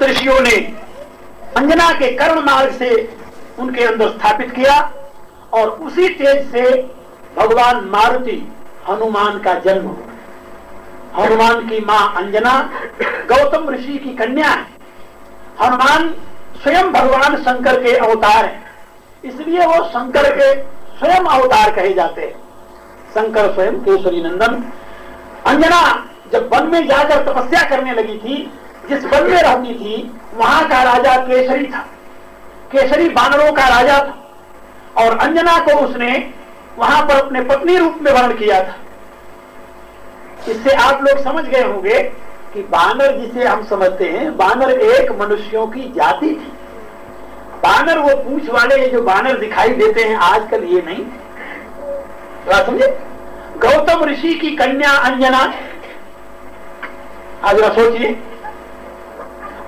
ऋषियों ने अंजना के कर्म मार्ग से उनके अंदर स्थापित किया और उसी तेज से भगवान मारुति हनुमान का जन्म हुआ। हनुमान की मां अंजना गौतम ऋषि की कन्या है। हनुमान स्वयं भगवान शंकर के अवतार हैं, इसलिए वो शंकर के स्वयं अवतार कहे जाते हैं। शंकर स्वयं केसरी नंदन। अंजना जब वन में जाकर तपस्या करने लगी थी, जिस वन में रहती थी वहां का राजा केसरी था। केसरी बानरों का राजा था और अंजना को उसने वहां पर अपने पत्नी रूप में वर्ण किया था। इससे आप लोग समझ गए होंगे कि बानर जिसे हम समझते हैं, बानर एक मनुष्यों की जाति थी। बानर वो पूंछ वाले ये जो बानर दिखाई देते हैं आजकल, ये नहीं। तो समझे, गौतम ऋषि की कन्या अंजना, आज सोचिए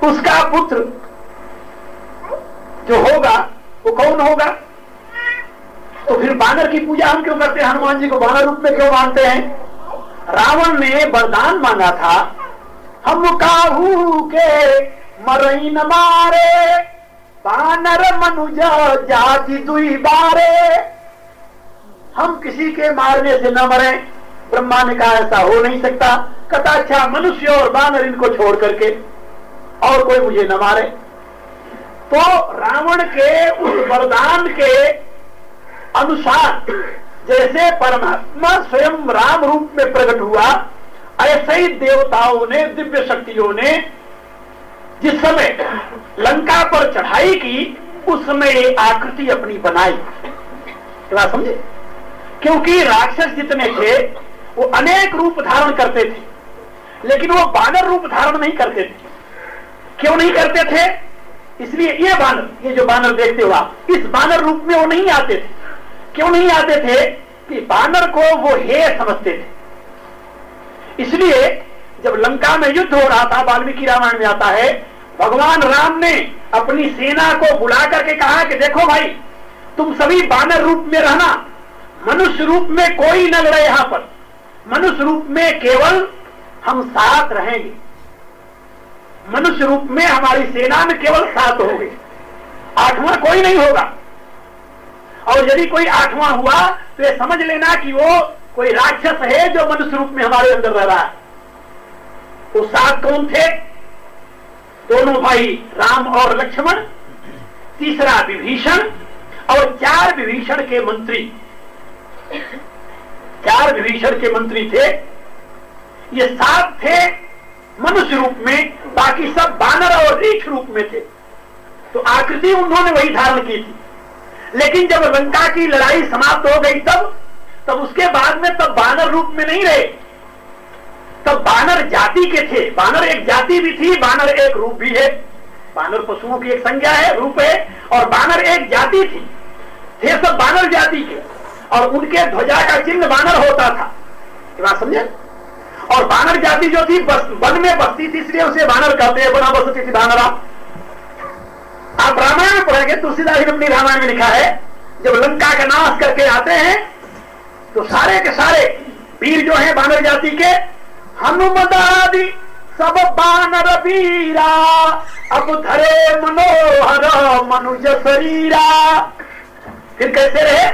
उसका पुत्र जो होगा वो कौन होगा। तो फिर बानर की पूजा हम क्यों करते हैं, हनुमान जी को बानर रूप में क्यों मानते हैं। रावण ने वरदान मांगा था, हम काहू के मरई न मारे, बानर मनुज जाति दुई बारे। हम किसी के मारने से न मरे। ब्रह्मा ने कहा ऐसा हो नहीं सकता। कथा अच्छा मनुष्य और बानर इनको छोड़ करके और कोई मुझे न मारे। तो रावण के उस वरदान के अनुसार जैसे परमात्मा स्वयं राम रूप में प्रकट हुआ, ऐसे ही देवताओं ने, दिव्य शक्तियों ने जिस समय लंका पर चढ़ाई की, उस समय आकृति अपनी बनाई। क्या समझे, क्योंकि राक्षस जितने थे वो अनेक रूप धारण करते थे, लेकिन वो बानर रूप धारण नहीं करते थे। क्यों नहीं करते थे, इसलिए ये बानर, ये जो बानर देखते हो आप, इस बानर रूप में वो नहीं आते थे। क्यों नहीं आते थे कि बानर को वो हे समझते थे। इसलिए जब लंका में युद्ध हो रहा था, वाल्मीकि रामायण में आता है, भगवान राम ने अपनी सेना को बुला करके कहा कि देखो भाई, तुम सभी बानर रूप में रहना, मनुष्य रूप में कोई न लड़े। यहां पर मनुष्य रूप में केवल हम 7 रहेंगे। मनुष्य रूप में हमारी सेना में केवल 7 होंगे, 8वां कोई नहीं होगा। और यदि कोई 8वां हुआ तो ये समझ लेना कि वो कोई राक्षस है जो मनुष्य रूप में हमारे अंदर रह रहा है। वो 7 कौन थे? दोनों भाई राम और लक्ष्मण, तीसरा विभीषण और 4 विभीषण के मंत्री। 4 विभीषण के मंत्री थे। ये 7 थे मनुष्य रूप में, बाकी सब बानर और रीछ रूप में थे। तो आकृति उन्होंने वही धारण की थी। लेकिन जब लंका की लड़ाई समाप्त हो गई तब उसके बाद में तब बानर रूप में नहीं रहे, तब बानर जाति के थे। बानर एक जाति भी थी, बानर एक रूप भी है। बानर पशुओं की एक संज्ञा है, रूप है, और बानर एक जाति थी। थे सब बानर जाति के, और उनके ध्वजा का चिन्ह बानर होता था। बात समझे। और बानर जाति जो थी वन में बसती थी, इसलिए उसे बानर कहते हैं। बना बसती थी बानरा। आप रामायण में पढ़ेंगे, तुलसीदास ने अपनी रामायण में लिखा है, जब लंका का नाश करके आते हैं तो सारे के सारे वीर जो हैं बानर जाति के, हनुमदादि सब बानर वीरा, अब धरे मनोहर मनुज शरीरा। फिर कैसे रहे?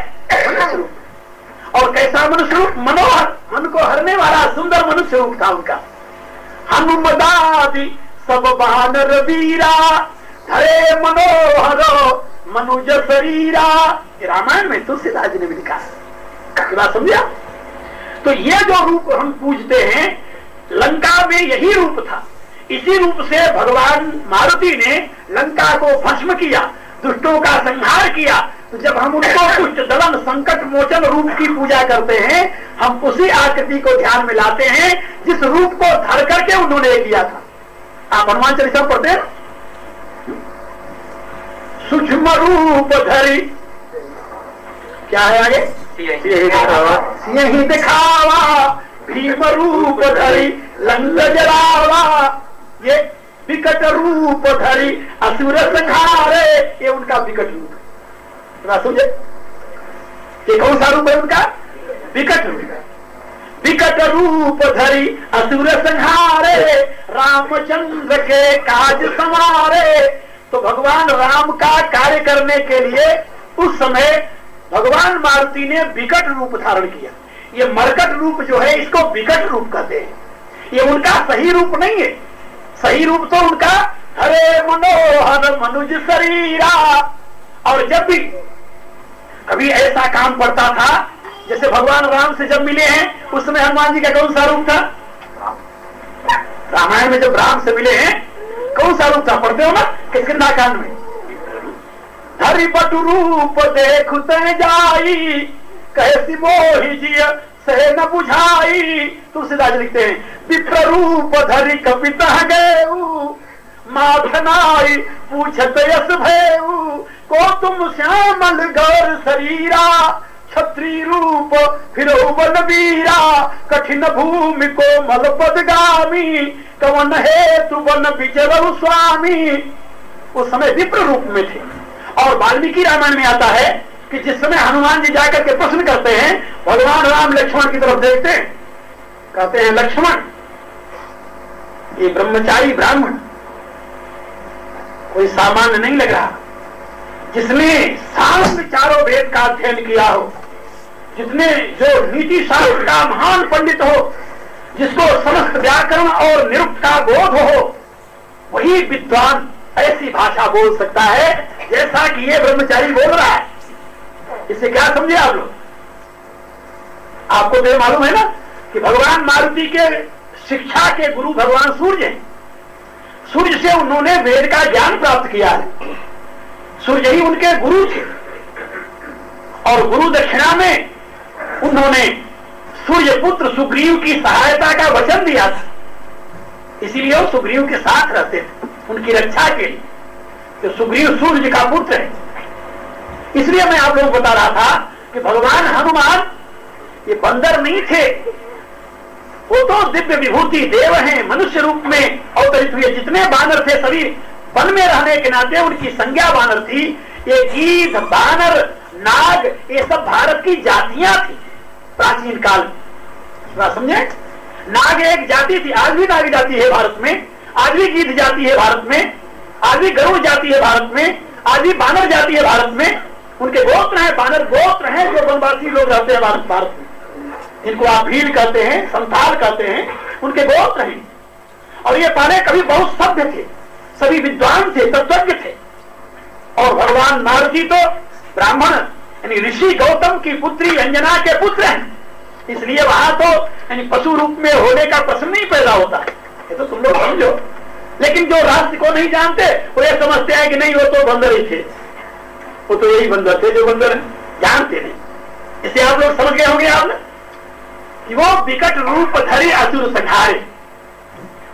और कैसा मनुष्य रूप? मनोहर, मन को हरने वाला सुंदर मनुष्य रूप था उनका। हनुमदादि सब बानर वीरा, धरे मनोहर मनुज शरीरा। रामायण में तुलसीदास जी ने भी लिखा है। बात समझा। तो ये जो रूप हम पूजते हैं, लंका में यही रूप था। इसी रूप से भगवान मारुति ने लंका को भस्म किया, दुष्टों का संहार किया। तो जब हम उनको दुष्ट दलन संकट मोचन रूप की पूजा करते हैं, हम उसी आकृति को ध्यान में लाते हैं जिस रूप को धर करके उन्होंने किया था। आप हनुमान चालीसा पढ़ते हैं, सूक्ष्म रूप धरी, क्या है आगे? सिंह दिखावा, भीम रूप धरी लंक जलावा, ये विकट रूप धरी असुर संहारे, ये उनका विकट रूप है। समझे? ये कौन सा रूप है उनका? विकट रूप। विकट रूप धरी असुर संहारे, रामचंद्र के काज संवारे। तो भगवान राम का कार्य करने के लिए उस समय भगवान मारुति ने विकट रूप धारण किया। ये मरकट रूप जो है इसको विकट रूप कहते हैं। ये उनका सही रूप नहीं है। सही रूप तो उनका हरे मनोहर मनुज शरीरा। और जब भी कभी ऐसा काम पड़ता था, जैसे भगवान राम से जब मिले हैं उस समय हनुमान जी का कौन सा रूप था? रामायण में जब राम से मिले हैं कौन सा रूप था? पढ़ते हो ना किष्किंधा में, हरि बटु रूप देखु ते जाई, कैसी मोहि जिय से न बुझाई। तुलसीदास लिखते हैं विप्र रूप धरि कपिता गएऊ, माधनाई पूछत यस भयऊ, को तुम श्यामल गौर शरीरा, छत्री रूप फिर बलबीरा, कठिन भूमि को मल पदगामी, कवन हेतु वन विचरऊ स्वामी। उस समय विप्र रूप में थे। और वाल्मीकि रामायण में आता है कि जिस समय हनुमान जी जाकर के प्रश्न करते हैं, भगवान राम लक्ष्मण की तरफ देखते हैं, कहते हैं लक्ष्मण ये ब्रह्मचारी ब्राह्मण कोई सामान्य नहीं लग रहा, जिसने शास्त्र चारों वेद का अध्ययन किया हो, जितने जो नीति शास्त्र का महान पंडित हो, जिसको समस्त व्याकरण और निरुक्त का बोध हो, वही विद्वान ऐसी भाषा बोल सकता है जैसा कि ये ब्रह्मचारी बोल रहा है। इसे क्या समझे आप लोग? आपको तो मालूम है ना कि भगवान मारुति के शिक्षा के गुरु भगवान सूर्य हैं। सूर्य से उन्होंने वेद का ज्ञान प्राप्त किया है। सूर्य ही उनके गुरु थे। और गुरु दक्षिणा में उन्होंने सूर्य पुत्र सुग्रीव की सहायता का वचन दिया था। इसीलिए वो सुग्रीव के साथ रहते थे उनकी रक्षा के लिए। तो सुग्रीव सूर्य का पुत्र है। इसलिए मैं आप लोगों को बता रहा था कि भगवान हनुमान ये बंदर नहीं थे, वो तो दिव्य विभूति देव हैं, मनुष्य रूप में अवतरित हुए। जितने बानर थे सभी वन में रहने के नाते उनकी संज्ञा बानर थी। ये गीध, बानर, नाग, ये सब भारत की जातियां थी प्राचीन काल में। समझे? नाग एक जाति थी, आज भी नाग जाति है भारत में, आज भी गीध जाति है भारत में, आज भी गरुड़ जाति है भारत में, आज भी बानर जाति है भारत में। उनके गोत्र हैं, बानर गोत्र हैं जो वनवासी लोग रहते हैं भारत में, जिनको आप भील कहते हैं, संथाल कहते हैं, उनके गोत्र हैं। और ये पहले कभी बहुत सभ्य थे, सभी विद्वान थे, तत्वज्ञ थे। और भगवान मारुति तो ब्राह्मण यानी ऋषि गौतम की पुत्री अंजना के पुत्र हैं। इसलिए वहां तो यानी पशु रूप में होने का प्रश्न नहीं पैदा होता है। ये तो तुम लोग समझो। लेकिन जो राष्ट्र को नहीं जानते वो ये समझते हैं कि नहीं वो तो बंदर ही थे, वो तो यही बंदर थे जो बंदर जानते नहीं। इसे आप लोग समझ गए होंगे आपने कि वो विकट रूप धरे असुर संहारे।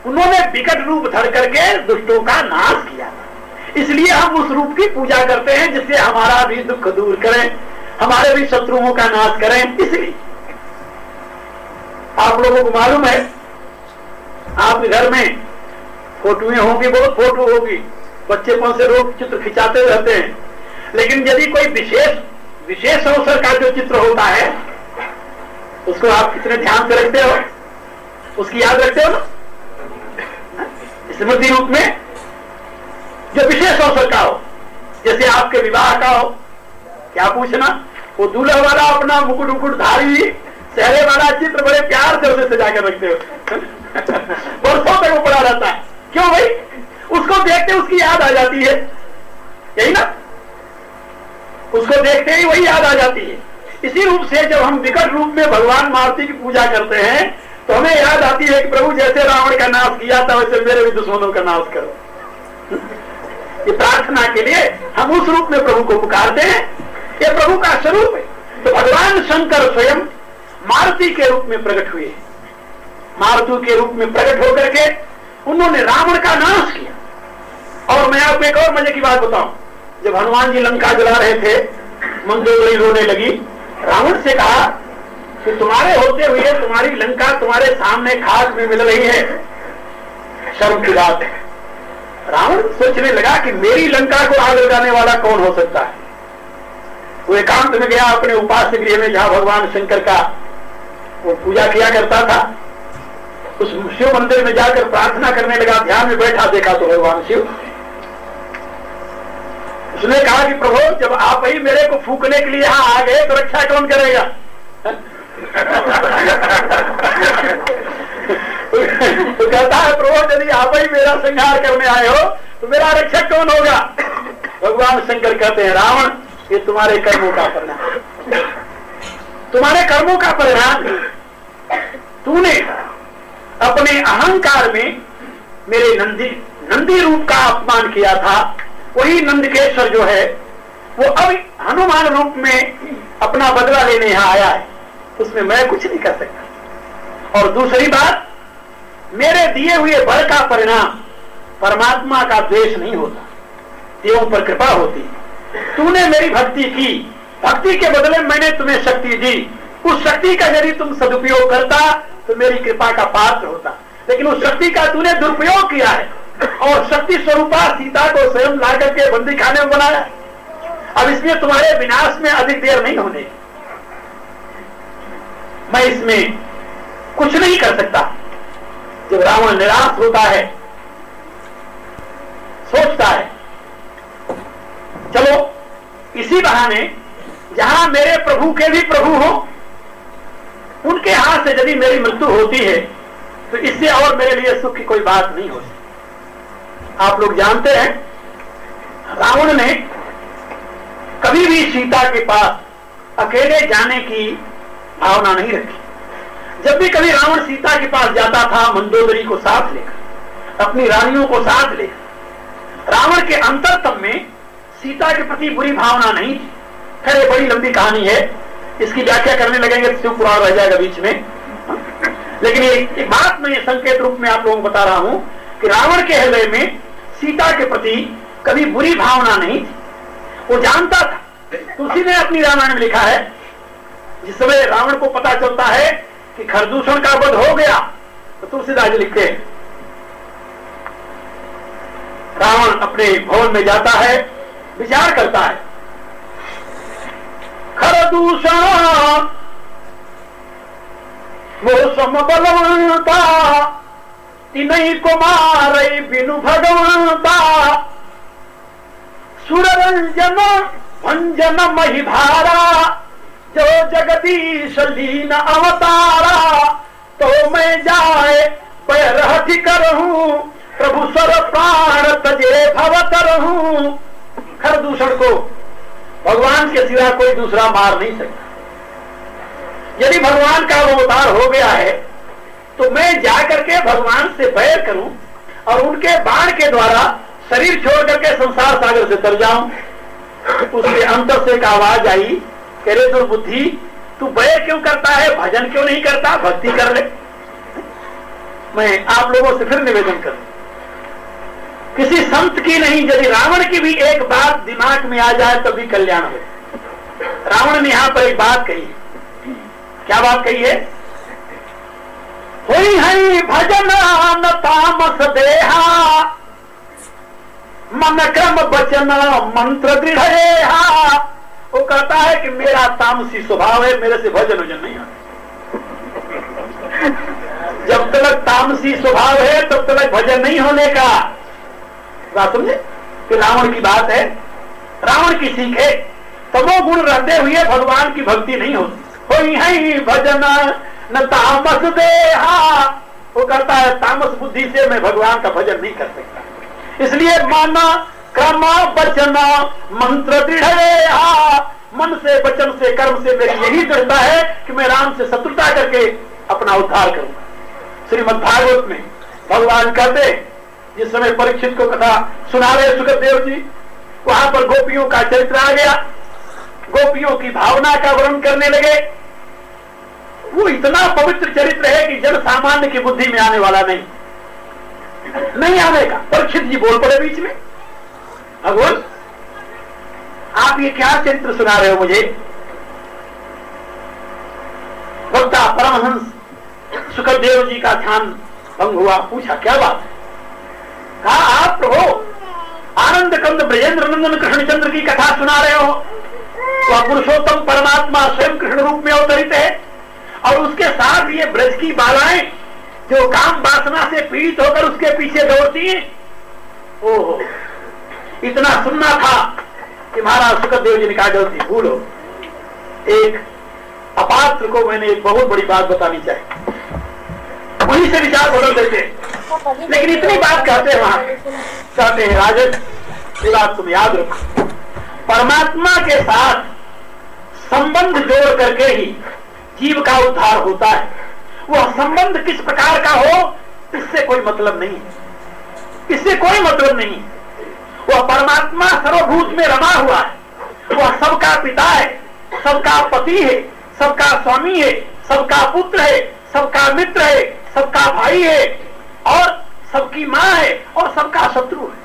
उन्होंने विकट रूप धर करके दुष्टों का नाश किया। इसलिए हम उस रूप की पूजा करते हैं जिससे हमारा भी दुख दूर करें, हमारे भी शत्रुओं का नाश करें। इसलिए आप लोगों को मालूम है आपके घर में फोटोएं होंगी, बहुत फोटो होगी, बच्चे कौन से लोग चित्र खिंचाते रहते हैं। लेकिन यदि कोई विशेष अवसर का जो चित्र होता है उसको आप कितने ध्यान से रखते हो, उसकी याद रखते हो ना स्मृति रूप में। जो विशेष अवसर का हो, जैसे आपके विवाह का हो, क्या पूछना, वो दूल्हा वाला अपना मुकुट उकुट धारी चेहरे वाला चित्र बड़े प्यार से उसे सजा कर रखते हो वर्षों तक वो पड़ा रहता है। क्यों भाई? उसको देखते उसकी याद आ जाती है, यही ना, उसको देखते ही वही याद आ जाती है। इसी रूप से जब हम विकट रूप में भगवान मारुति की पूजा करते हैं तो हमें याद आती है कि प्रभु जैसे रावण का नाश किया था वैसे मेरे भी दुश्मनों का नाश करो। ये प्रार्थना के लिए हम उस रूप में प्रभु को पुकारते हैं। ये प्रभु का स्वरूप है। तो भगवान शंकर स्वयं मारुति के रूप में प्रकट हुए। मारुति के रूप में प्रकट होकर के उन्होंने रावण का नाश किया। और मैं आपको एक और मजे की बात बताऊं, जब हनुमान जी लंका जला रहे थे, मंदोदरी रोने लगी, रावण से कहा कि तुम्हारे होते हुए तुम्हारी लंका तुम्हारे सामने खाक में मिल रही है, शर्म की बात है। रावण सोचने लगा कि मेरी लंका को आग लगाने वाला कौन हो सकता है। वो एकांत में गया अपने उपास्य गृह में जहां भगवान शंकर का वो पूजा किया करता था। उस शिव मंदिर में जाकर प्रार्थना करने लगा, ध्यान में बैठा, देखा तो भगवान शिव। उसने कहा कि प्रभु जब आप ही मेरे को फूकने के लिए यहाँ आ गए तो रक्षा कौन करेगा? तो कहता है प्रभु यदि आप ही मेरा संहार करने आए हो तो मेरा रक्षक कौन होगा? भगवान शंकर कहते हैं रावण ये तुम्हारे कर्मों का परिणाम, तुम्हारे कर्मों का परिणाम। तूने अपने अहंकार में मेरे नंदी रूप का अपमान किया था। वही नंदकेश्वर जो है वो अब हनुमान रूप में अपना बदला लेने यहाँ आया है, उसमें मैं कुछ नहीं कर सकता। और दूसरी बात, मेरे दिए हुए वर का परिणाम परमात्मा का द्वेष नहीं होता, देवों पर कृपा होती। तूने मेरी भक्ति की, भक्ति के बदले मैंने तुम्हें शक्ति दी। उस शक्ति का यदि तुम सदुपयोग करता तो मेरी कृपा का पात्र होता, लेकिन उस शक्ति का तूने दुरुपयोग किया है और शक्ति स्वरूपा सीता को स्वयं ला करके बंदी खाने में बनाया। अब इसमें तुम्हारे विनाश में अधिक देर नहीं होने, मैं इसमें कुछ नहीं कर सकता। जब रावण निराश होता है, सोचता है चलो इसी बहाने जहां मेरे प्रभु के भी प्रभु हो, उनके हाथ से यदि मेरी मृत्यु होती है तो इससे और मेरे लिए सुख की कोई बात नहीं होती। आप लोग जानते हैं रावण ने कभी भी सीता के पास अकेले जाने की भावना नहीं रखी। जब भी कभी रावण सीता के पास जाता था मंदोदरी को साथ लेकर, अपनी रानियों को साथ लेकर, रावण के अंतरतम में सीता के प्रति बुरी भावना नहीं थी। खैर ये बड़ी लंबी कहानी है, इसकी व्याख्या करने लगेंगे तो शिव पुराण रह जाएगा बीच में। लेकिन एक बात मैं ये संकेत रूप में आप लोगों को बता रहा हूं कि रावण के हृदय में सीता के प्रति कभी बुरी भावना नहीं थी, वो जानता था। तुलसी ने अपनी रामायण में लिखा है, जिस समय रावण को पता चलता है कि खरदूषण का वध हो गया तो तुलसीदास जी लिखते हैं, रावण अपने भवन में जाता है, विचार करता है, खरदूषण वो समबलवंता तिनई कुमार बिनु भगवंता सुररंजन भंजन महिधारा जो जगदीश लीन अवतारा तो मैं जाए पैरहति करहूं प्रभु सर प्राण तजे भवतरहूं। खरदूषण को भगवान के सिवा कोई दूसरा मार नहीं सकता। यदि भगवान का अवतार हो गया है तो मैं जाकर के भगवान से बैर करूं और उनके बाण के द्वारा शरीर छोड़ करके संसार सागर से तर जाऊं। उसके अंतर से एक आवाज आई, कह रहे दुर्बुद्धि तू बैर क्यों करता है, भजन क्यों नहीं करता, भक्ति कर ले। मैं आप लोगों से फिर निवेदन करूं, किसी संत की नहीं, यदि रावण की भी एक बात दिमाग में आ जाए तभी कल्याण हो। रावण ने यहां पर एक बात कही, क्या बात कही है? होई है भजन न तामस देहा मन क्रम वचन मंत्र दृढ़। वो कहता है कि मेरा तामसी स्वभाव है, मेरे से भजन वजन नहीं आता। जब तक तामसी स्वभाव है तब तक भजन नहीं होने का। बात समझे कि रावण की बात है, रावण की सीख है। तमो गुण रहते हुए भगवान की भक्ति नहीं होती। कोई है भजन न तामस देहा, वो कहता है तामस बुद्धि से मैं भगवान का भजन नहीं कर सकता। इसलिए मन क्रम वचन मंत्र दृढ़, मन से वचन से कर्म से मेरी यही दृढ़ता है कि मैं राम से शत्रुता करके अपना उद्धार करूंगा। श्रीमद् भागवत में भगवान कहते, जिस समय परीक्षित को कथा सुना रहे सुखदेव जी, वहां पर गोपियों का चरित्र आ गया, गोपियों की भावना का वर्णन करने लगे। वो इतना पवित्र चरित्र है कि जन सामान्य की बुद्धि में आने वाला नहीं आने का। परीक्षित जी बोल पड़े बीच में, भगवान आप ये क्या चरित्र सुना रहे हो मुझे? वक्ता परमहंस सुखदेव जी का ध्यान भंग हुआ, पूछा क्या बात है? कहा आप प्रभु आनंद कंद ब्रजेंद्र नंदन कृष्णचंद्र की कथा सुना रहे हो, तो पुरुषोत्तम परमात्मा स्वयं कृष्ण रूप में अवतरित है और उसके साथ ये ब्रज की बालाएं जो काम वासना से पीड़ित होकर उसके पीछे दौड़ती हैं। ओहो, इतना सुनना था कि महाराज सुखदेव जी ने कहा जल्दी भूलो। एक अपात्र को मैंने एक बहुत बड़ी बात बतानी चाहिए, उन्हीं से विचार बदल देते, लेकिन इतनी बात कहते हैं वहां, कहते हैं राजन ये बात तुम याद रखो, परमात्मा के साथ संबंध जोड़ करके ही जीव का उद्धार होता है। वह संबंध किस प्रकार का हो इससे कोई मतलब नहीं है, इससे कोई मतलब नहीं। वह परमात्मा सर्वभूत में रमा हुआ है, वह सबका पिता है, सबका पति है, सबका स्वामी है, सबका पुत्र है, सबका मित्र है, सबका भाई है और सबकी मां है और सबका शत्रु है।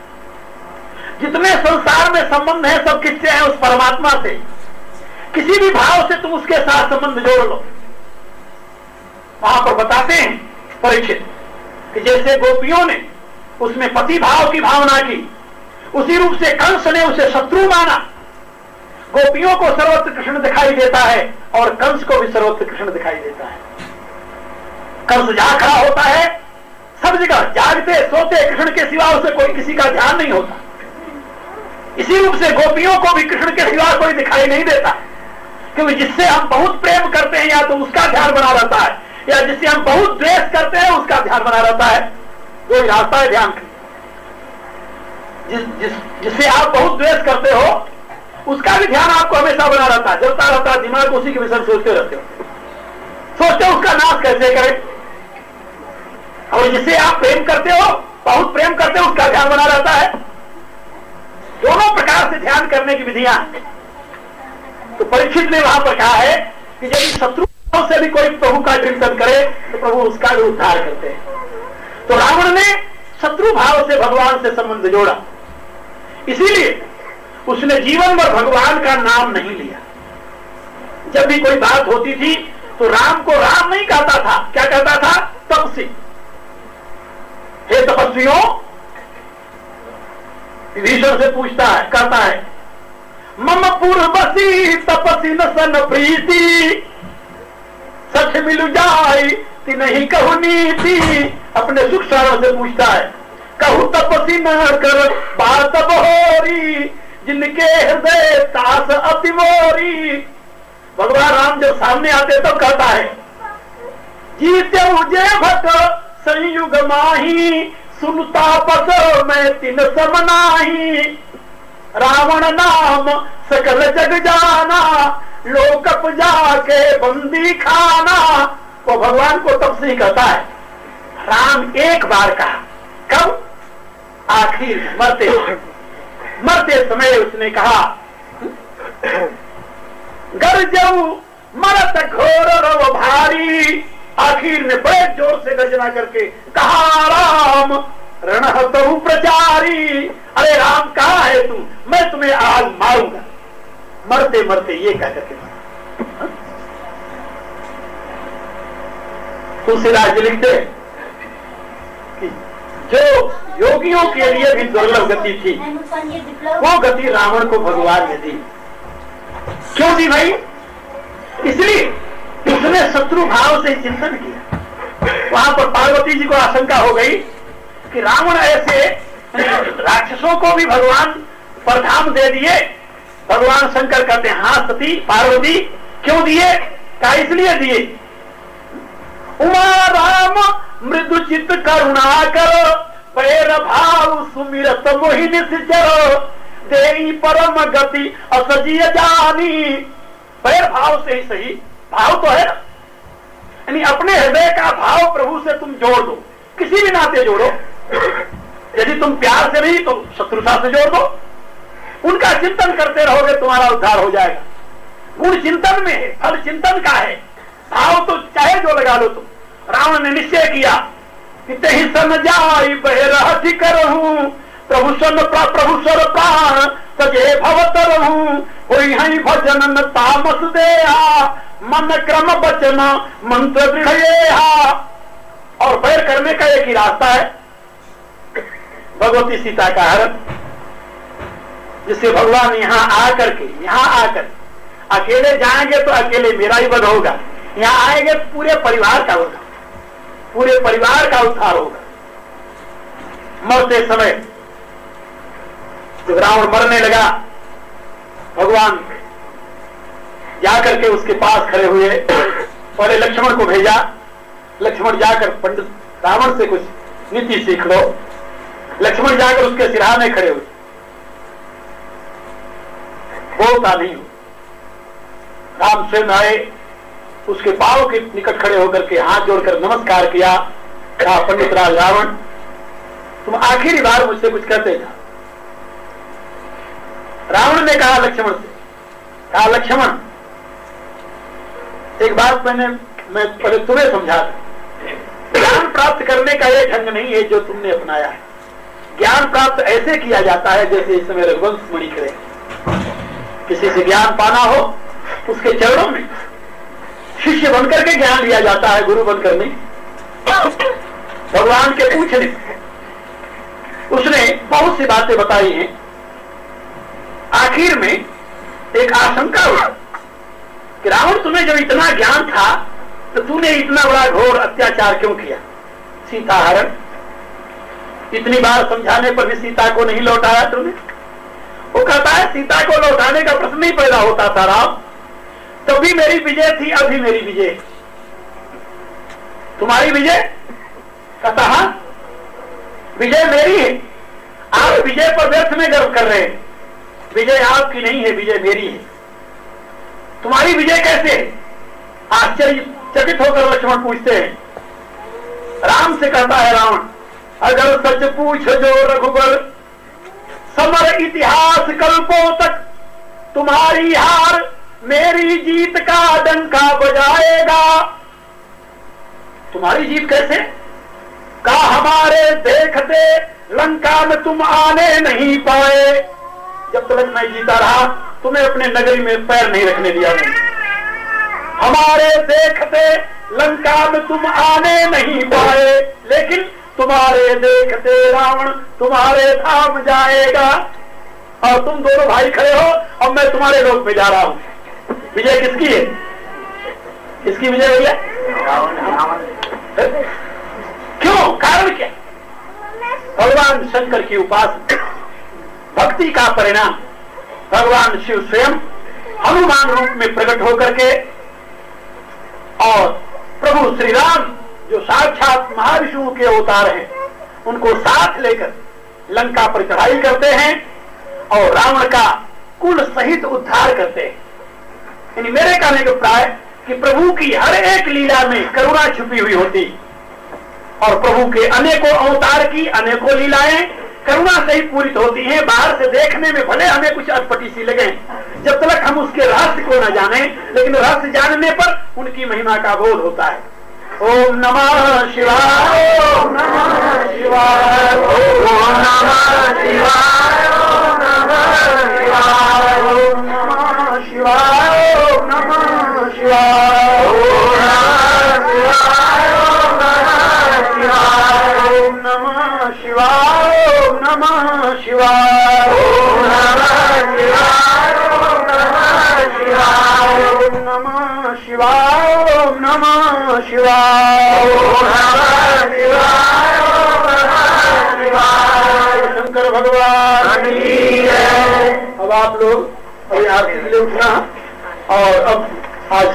जितने संसार में संबंध है सब किससे हैं? उस परमात्मा से। किसी भी भाव से तुम उसके साथ संबंध जोड़ लो। वहां पर बताते हैं परीक्षित कि जैसे गोपियों ने उसमें पति भाव की भावना की, उसी रूप से कंस ने उसे शत्रु माना। गोपियों को सर्वत्र कृष्ण दिखाई देता है और कंस को भी सर्वत्र कृष्ण दिखाई देता है। कंस जहां खड़ा होता है सब जगह जागते सोते कृष्ण के सिवा उसे कोई किसी का ध्यान नहीं होता। इसी रूप से गोपियों को भी कृष्ण के सिवा कोई दिखाई नहीं देता, क्योंकि जिससे हम बहुत प्रेम करते हैं या तो उसका ध्यान बना रहता है, या जिससे हम बहुत द्वेष करते हैं उसका ध्यान बना रहता है। कोई रास्ता है ध्यान का। जिससे आप बहुत द्वेष करते हो उसका भी ध्यान आपको हमेशा बना रहता है, चलता रहता है, दिमाग उसी के विषय सोचते रहते हो, सोचते हो उसका नाश कैसे करें। और जिससे आप प्रेम करते हो, बहुत प्रेम करते हो, उसका ध्यान बना रहता है। दोनों प्रकार से ध्यान करने की विधियां। तो परीक्षित ने वहां पर कहा है कि यदि शत्रुओं से भी कोई प्रभु का चिंतन करे तो प्रभु उसका भी उद्धार करते हैं। तो रावण ने शत्रु भाव से भगवान से संबंध जोड़ा, इसीलिए उसने जीवन भर भगवान का नाम नहीं लिया। जब भी कोई बात होती थी तो राम को राम नहीं कहता था, क्या कहता था? तपसी। हे तपस्वियों, विभीषण से पूछता है, कहता है मम पूर्वसी तपसी न सन प्रीति, सच मिल जाई ती नहीं कहू नीति। अपने सुख सारों से पूछता है, कहू तपसी न कर बात बहोरी, जिनके हृदय तास अति मोरी। भगवान राम जब सामने आते तब कहता है जीते मुझे भट संयुग माही, सुनता पद मैं तिन समनाही। रावण नाम सकल जग जाना, लोकप जाके बंदी खाना। वो भगवान को तब से ही कहता है। राम एक बार कहा, कब? आखिर मरते समय उसने कहा, गरजऊ मरत घोर रव भारी। आखिर ने बड़े जोर से गर्जना करके कहा, राम रणहतहु प्रचारी। अरे राम कहाँ है तू, मैं तुम्हें आज मारूंगा। मरते मरते ये कह करके मरा। तुलसीदास जी लिखते कि जो योगियों के लिए भी दुर्लभ गति थी, वो गति रावण को भगवान ने दी। क्यों दी भाई? इसलिए उसने शत्रु भाव से चिंतन किया। वहां पर पार्वती जी को आशंका हो गई कि रावण ऐसे राक्षसों को भी भगवान परधाम दे दिए। भगवान शंकर कहते हैं, हाँ सती पार्वती, क्यों दिए? क्या इसलिए दिए? उमा राम मृदु चित्त करुणा कर, पैर भाव सुमिरत मोहिनी सिचर, देई परम गति असजीय जानी। पैर भाव से ही सही, भाव तो है ना, यानी अपने हृदय का भाव प्रभु से तुम जोड़ दो, किसी भी नाते जोड़ो। यदि तुम प्यार से नहीं तो शत्रुता से जोड़ दो। उनका चिंतन करते रहोगे, तुम्हारा उद्धार हो जाएगा। गुण चिंतन में है, फल चिंतन का है। भाव तो चाहे जो लगा लो तुम। रावण ने निश्चय किया कि तेहि सन जाई बहरहति करहूं, प्रभु स्वर प्राण तजे भवत रहूं। कोई हई भजन न तामस देहा, मन क्रम बचन मंत्र दृढ़। और बैर करने का एक ही रास्ता है, भगवती सीता का हरण, जिससे भगवान यहाँ आकर अकेले जाएंगे तो अकेले मेरा ही वध होगा, यहाँ आएंगे पूरे परिवार का होगा, पूरे परिवार का उद्धार होगा। मरते समय जब रावण मरने लगा, भगवान जाकर के उसके पास खड़े हुए, पहले लक्ष्मण को भेजा, लक्ष्मण जाकर पंडित रावण से कुछ नीति सीख लो। लक्ष्मण जाकर उसके सिरहाने खड़े हुए, बोलता नहीं हो। राम स्वयं आए, उसके पांव के निकट खड़े होकर के हाथ जोड़कर नमस्कार किया, कहा पंडित राज रावण, तुम आखिरी बार मुझसे कुछ कहते जा। रावण ने कहा लक्ष्मण से, कहा लक्ष्मण एक बात मैं पहले तुम्हें समझा दूं, ज्ञान प्राप्त करने का ये ढंग नहीं है जो तुमने अपनाया है। ज्ञान प्राप्त ऐसे किया जाता है जैसे इस समय रघुवंश मुनि करे। किसी से ज्ञान पाना हो, उसके चरणों में शिष्य बनकर के ज्ञान लिया जाता है, गुरु बनकर नहीं। भगवान के पूछने उसने बहुत सी बातें बताई हैं। आखिर में एक आशंका हुई कि रावण, तुम्हें जब इतना ज्ञान था तो तूने इतना बड़ा घोर अत्याचार क्यों किया? सीता हरण, इतनी बार समझाने पर भी सीता को नहीं लौटाया तुमने। वो कहता है सीता को लौटाने का प्रश्न नहीं पैदा होता था राम, तब भी मेरी विजय थी, अभी मेरी विजय। तुम्हारी विजय? कहता हाँ, विजय मेरी है। आप विजय पर व्यर्थ में गर्व कर रहे हैं। विजय आपकी नहीं है, विजय मेरी है। तुम्हारी विजय कैसे है? आश्चर्यचकित होकर लक्ष्मण पूछते हैं। राम से कहता है रावण, अगर सच पूछ जो रघुबर, समर इतिहास कल्पों तक, तुम्हारी हार मेरी जीत का डंका बजाएगा। तुम्हारी जीत कैसे? कहा हमारे देखते लंका में तुम आने नहीं पाए। जब तक मैं जीता रहा तुम्हें अपने नगरी में पैर नहीं रखने दिया मैंने। हमारे देखते लंका में तुम आने नहीं पाए, लेकिन तुम्हारे देखते रावण तुम्हारे धाम जाएगा। और तुम दोनों भाई खड़े हो, अब मैं तुम्हारे लोक में जा रहा हूं। विजय किसकी है? किसकी विजय हुई है? क्यों? कारण क्या? भगवान शंकर की उपासना, भक्ति का परिणाम। भगवान शिव स्वयं हनुमान रूप में प्रकट होकर के और प्रभु श्री राम जो साक्षात महाविष्णु के अवतार हैं, उनको साथ लेकर लंका पर चढ़ाई करते हैं और रावण का कुल सहित उद्धार करते हैं। यानी मेरे कहने का प्राय कि प्रभु की हर एक लीला में करुणा छुपी हुई होती और प्रभु के अनेकों अवतार की अनेकों लीलाएं करुणा से ही पूरित होती हैं। बाहर से देखने में भले हमें कुछ अटपटी सी लगे, जब तक हम उसके रहस्य को न जाने, लेकिन रहस्य जानने पर उनकी महिमा का बोध होता है। ओम नमः शिवाय, ओम नमः शिवाय, ओम नमः शिवाय, ओम नमः शिवाय, ओम नमः शिवाय, ओम नमः शिवाय, ओम नमः शिवाय, ओम नमः शिवाय, ओम नमः शिवाय, ओम नमः शिवाय, ओम नमः शिवाय, ओम नमः शिवाय, ओम नमः शिवाय। शंकर भगवान की जय। अब आप लोग अभी आरती के लिए उठना और अब आज